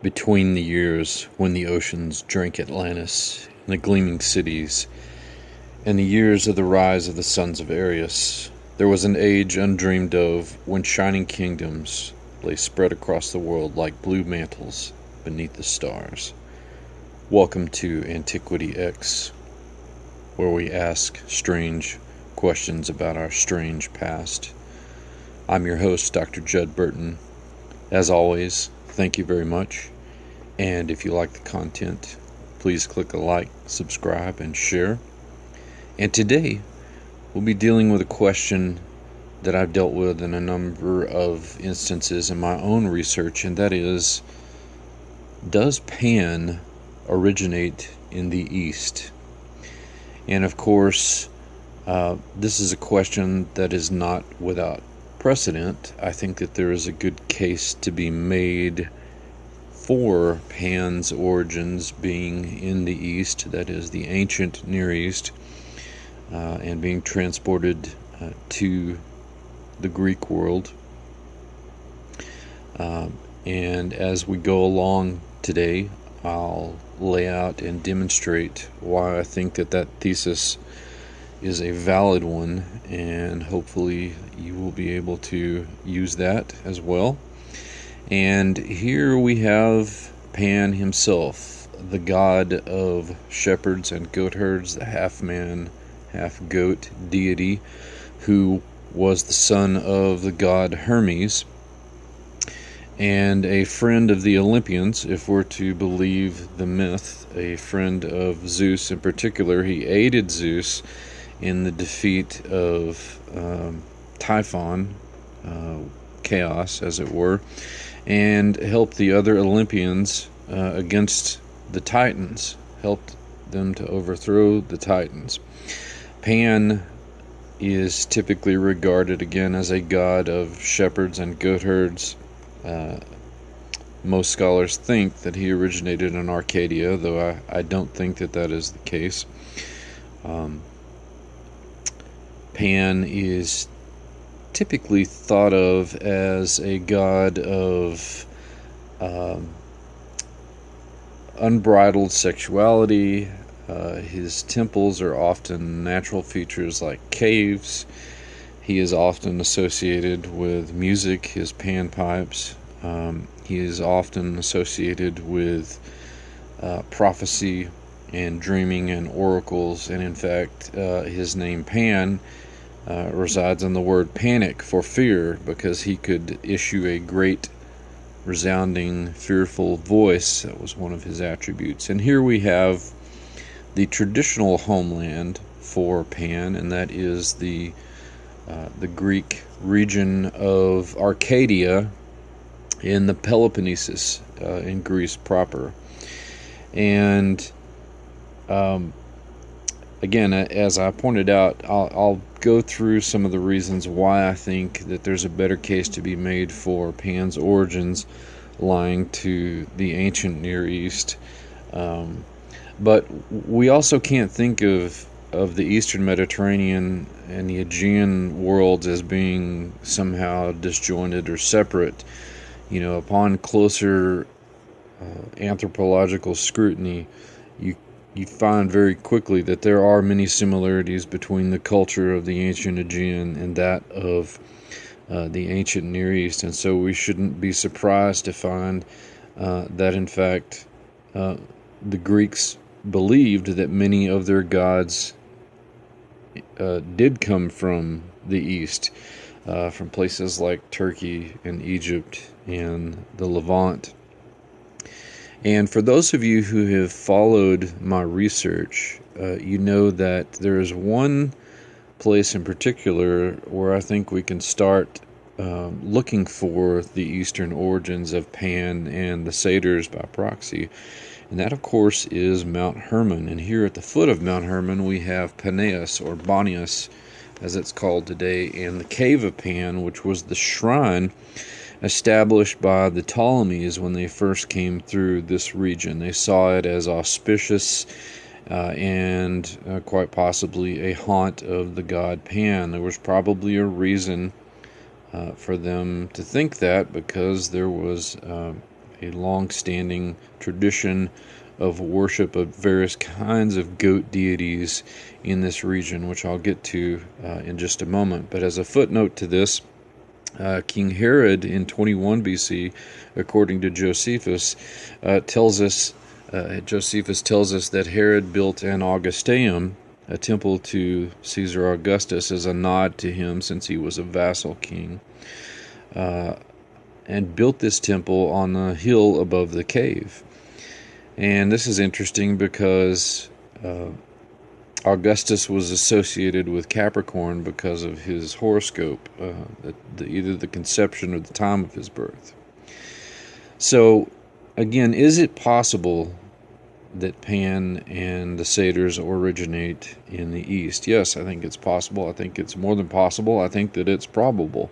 Between the years when the oceans drank Atlantis and the gleaming cities, and the years of the rise of the sons of Ares, there was an age undreamed of when shining kingdoms lay spread across the world like blue mantles beneath the stars. Welcome to Antiquity X, where we ask strange questions about our strange past. I'm your host, Dr. Judd Burton. As always, thank you very much. And if you like the content, please click a like, subscribe, and share. And today, we'll be dealing with a question that I've dealt with in a number of instances in my own research, and that is, does Pan originate in the East? And of course, this is a question that is not without precedent. I think that there is a good case to be made for Pan's origins being in the East, that is the ancient Near East, and being transported to the Greek world. And as we go along today, I'll lay out and demonstrate why I think that thesis is a valid one, and hopefully you will be able to use that as well. And here we have Pan himself, the god of shepherds and goatherds, the half-man, half-goat deity, who was the son of the god Hermes, and a friend of the Olympians, if we're to believe the myth, a friend of Zeus in particular. He aided Zeus in the defeat of Typhon, chaos as it were, and helped the other Olympians against the Titans, helped them to overthrow the Titans. Pan is typically regarded again as a god of shepherds and goatherds. Most scholars think that he originated in Arcadia, though I don't think that is the case. Pan is typically thought of as a god of unbridled sexuality. His temples are often natural features like caves. He is often associated with music, his panpipes. He is often associated with prophecy and dreaming and oracles. And in fact, his name Pan resides in the word panic, for fear, because he could issue a great resounding fearful voice. That was one of his attributes. And here we have the traditional homeland for Pan, and that is the Greek region of Arcadia in the Peloponnesus, in Greece proper. And again, as I pointed out, I'll go through some of the reasons why I think that there's a better case to be made for Pan's origins lying to the ancient Near East. But we also can't think of the Eastern Mediterranean and the Aegean worlds as being somehow disjointed or separate. You know, upon closer anthropological scrutiny, you find very quickly that there are many similarities between the culture of the ancient Aegean and that of the ancient Near East. And so we shouldn't be surprised to find that, in fact, the Greeks believed that many of their gods did come from the East, from places like Turkey and Egypt and the Levant. And for those of you who have followed my research, you know that there is one place in particular where I think we can start looking for the Eastern origins of Pan and the satyrs by proxy. And that, of course, is Mount Hermon. And here at the foot of Mount Hermon, we have PANEAS, or PANEAS, as it's called today, and the Cave of Pan, which was the shrine established by the Ptolemies when they first came through this region. They saw it as auspicious and quite possibly a haunt of the god Pan. There was probably a reason for them to think that, because there was a long-standing tradition of worship of various kinds of goat deities in this region, which I'll get to in just a moment. But as a footnote to this, King Herod in 21 BC, according to Josephus, Josephus tells us that Herod built an Augusteum, a temple to Caesar Augustus, as a nod to him since he was a vassal king, and built this temple on a hill above the cave. And this is interesting because Augustus was associated with Capricorn because of his horoscope, either the conception or the time of his birth. So, again, is it possible that Pan and the satyrs originate in the East? Yes, I think it's possible. I think it's more than possible. I think that it's probable.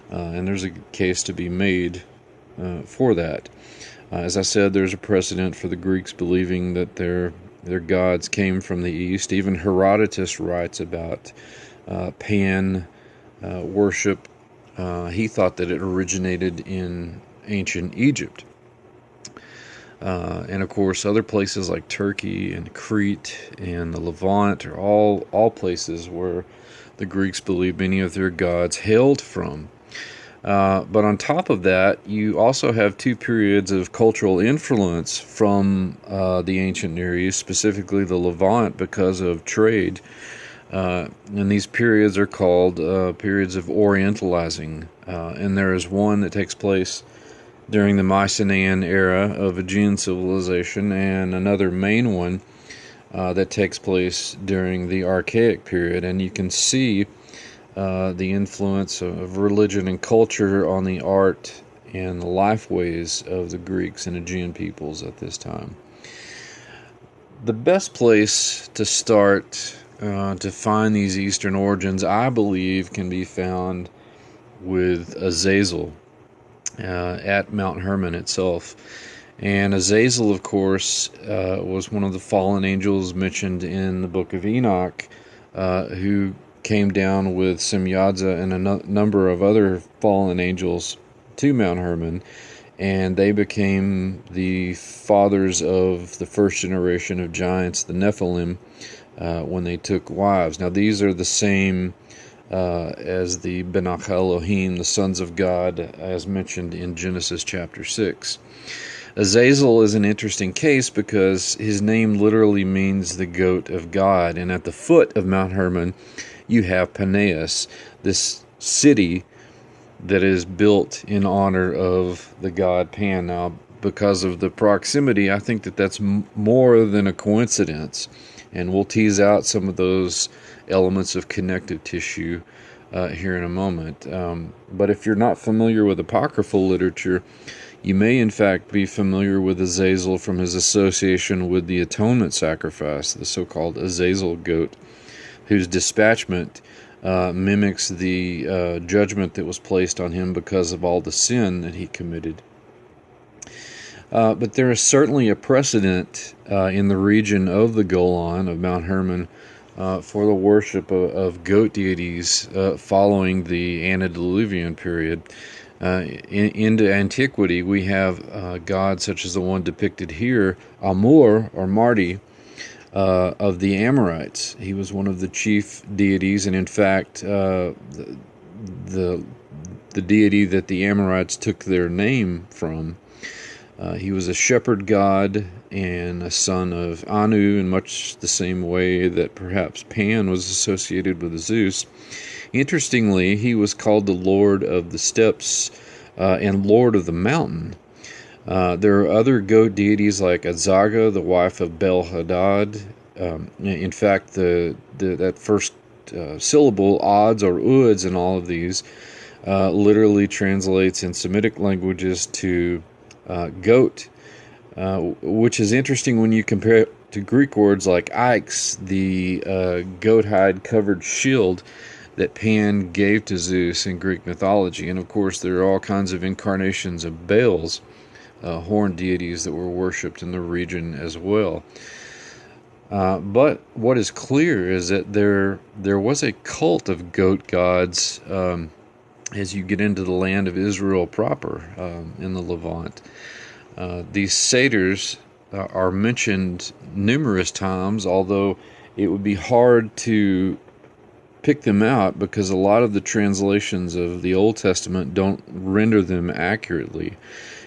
And there's a case to be made for that. As I said, there's a precedent for the Greeks believing that their gods came from the East. Even Herodotus writes about Pan worship. He thought that it originated in ancient Egypt. And of course, other places like Turkey and Crete and the Levant are all places where the Greeks believe many of their gods hailed from. But on top of that, you also have two periods of cultural influence from the ancient Near East, specifically the Levant, because of trade. And these periods are called periods of Orientalizing. And there is one that takes place during the Mycenaean era of Aegean civilization, and another main one that takes place during the Archaic period. And you can see the influence of religion and culture on the art and the lifeways of the Greeks and Aegean peoples at this time. The best place to start to find these Eastern origins, I believe, can be found with Azazel at Mount Hermon itself. And Azazel, of course, was one of the fallen angels mentioned in the book of Enoch, who came down with Semyadza and a number of other fallen angels to Mount Hermon, and they became the fathers of the first generation of giants, the Nephilim, when they took wives. Now, these are the same as the Benach Elohim, the sons of God, as mentioned in Genesis chapter 6. Azazel is an interesting case because his name literally means the goat of God, and at the foot of Mount Hermon, you have PANEAS, this city that is built in honor of the god Pan. Now, because of the proximity, I think that that's more than a coincidence, and we'll tease out some of those elements of connective tissue here in a moment. But if you're not familiar with apocryphal literature, you may in fact be familiar with Azazel from his association with the atonement sacrifice, the so-called Azazel goat, whose dispatchment mimics the judgment that was placed on him because of all the sin that he committed. But there is certainly a precedent in the region of the Golan, of Mount Hermon, for the worship of goat deities following the antediluvian period. Into antiquity, we have gods such as the one depicted here, Amur, or Mardi, of the Amorites. He was one of the chief deities, and in fact, the deity that the Amorites took their name from. He was a shepherd god and a son of Anu, in much the same way that perhaps Pan was associated with Zeus. Interestingly, he was called the Lord of the Steppes and Lord of the Mountain. There are other goat deities like Azaga, the wife of Bel-Hadad. In fact, that first syllable, odds or uds, in all of these, literally translates in Semitic languages to goat, which is interesting when you compare it to Greek words like Ix, the goat hide covered shield that Pan gave to Zeus in Greek mythology. And of course, there are all kinds of incarnations of Baals, horned deities that were worshipped in the region as well. But what is clear is that there was a cult of goat gods as you get into the land of Israel proper, in the Levant. These satyrs are mentioned numerous times, although it would be hard to pick them out because a lot of the translations of the Old Testament don't render them accurately.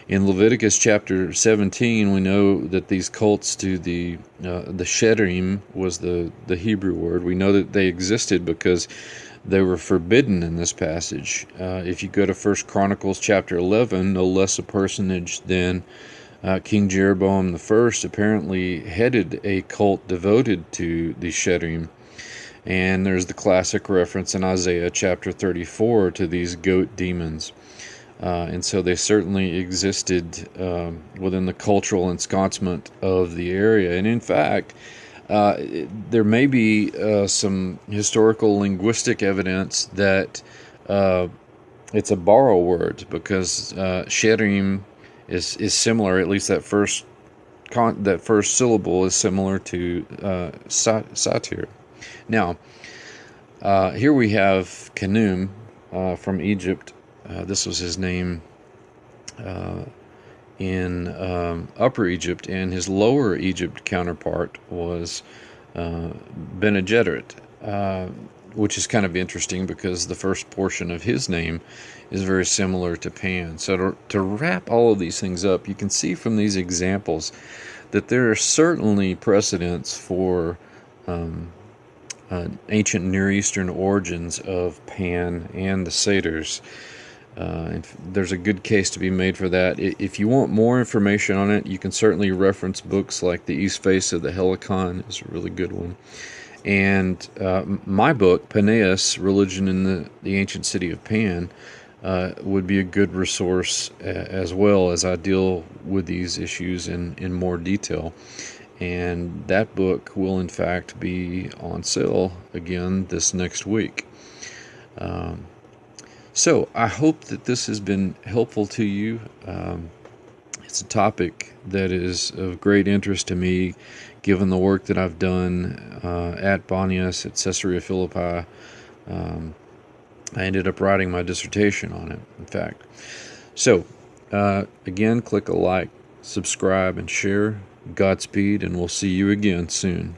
In Leviticus chapter 17, we know that these cults to the Shedim was the Hebrew word. We know that they existed because they were forbidden in this passage. If you go to 1 Chronicles chapter 11, no less a personage than King Jeroboam I apparently headed a cult devoted to the Shedim. And there's the classic reference in Isaiah chapter 34 to these goat demons. And so they certainly existed within the cultural ensconcement of the area. And in fact, there may be some historical linguistic evidence that it's a borrow word, because Sherim is similar, at least that first syllable is similar to satyr. Now, here we have Khnum from Egypt. This was his name in Upper Egypt, and his Lower Egypt counterpart was Bene Gesserit, which is kind of interesting because the first portion of his name is very similar to Pan. So to wrap all of these things up, you can see from these examples that there are certainly precedents for ancient Near Eastern origins of Pan and the satyrs. There's a good case to be made for that. If you want more information on it, you can certainly reference books like The East Face of the Helicon. It's a really good one. And my book, PANEAS, Religion in the Ancient City of Pan, would be a good resource as well, as I deal with these issues in more detail. And that book will, in fact, be on sale again this next week. So I hope that this has been helpful to you. It's a topic that is of great interest to me, given the work that I've done at PANEAS at Caesarea Philippi. I ended up writing my dissertation on it, in fact. So, again, click a like, subscribe, and share. Godspeed, and we'll see you again soon.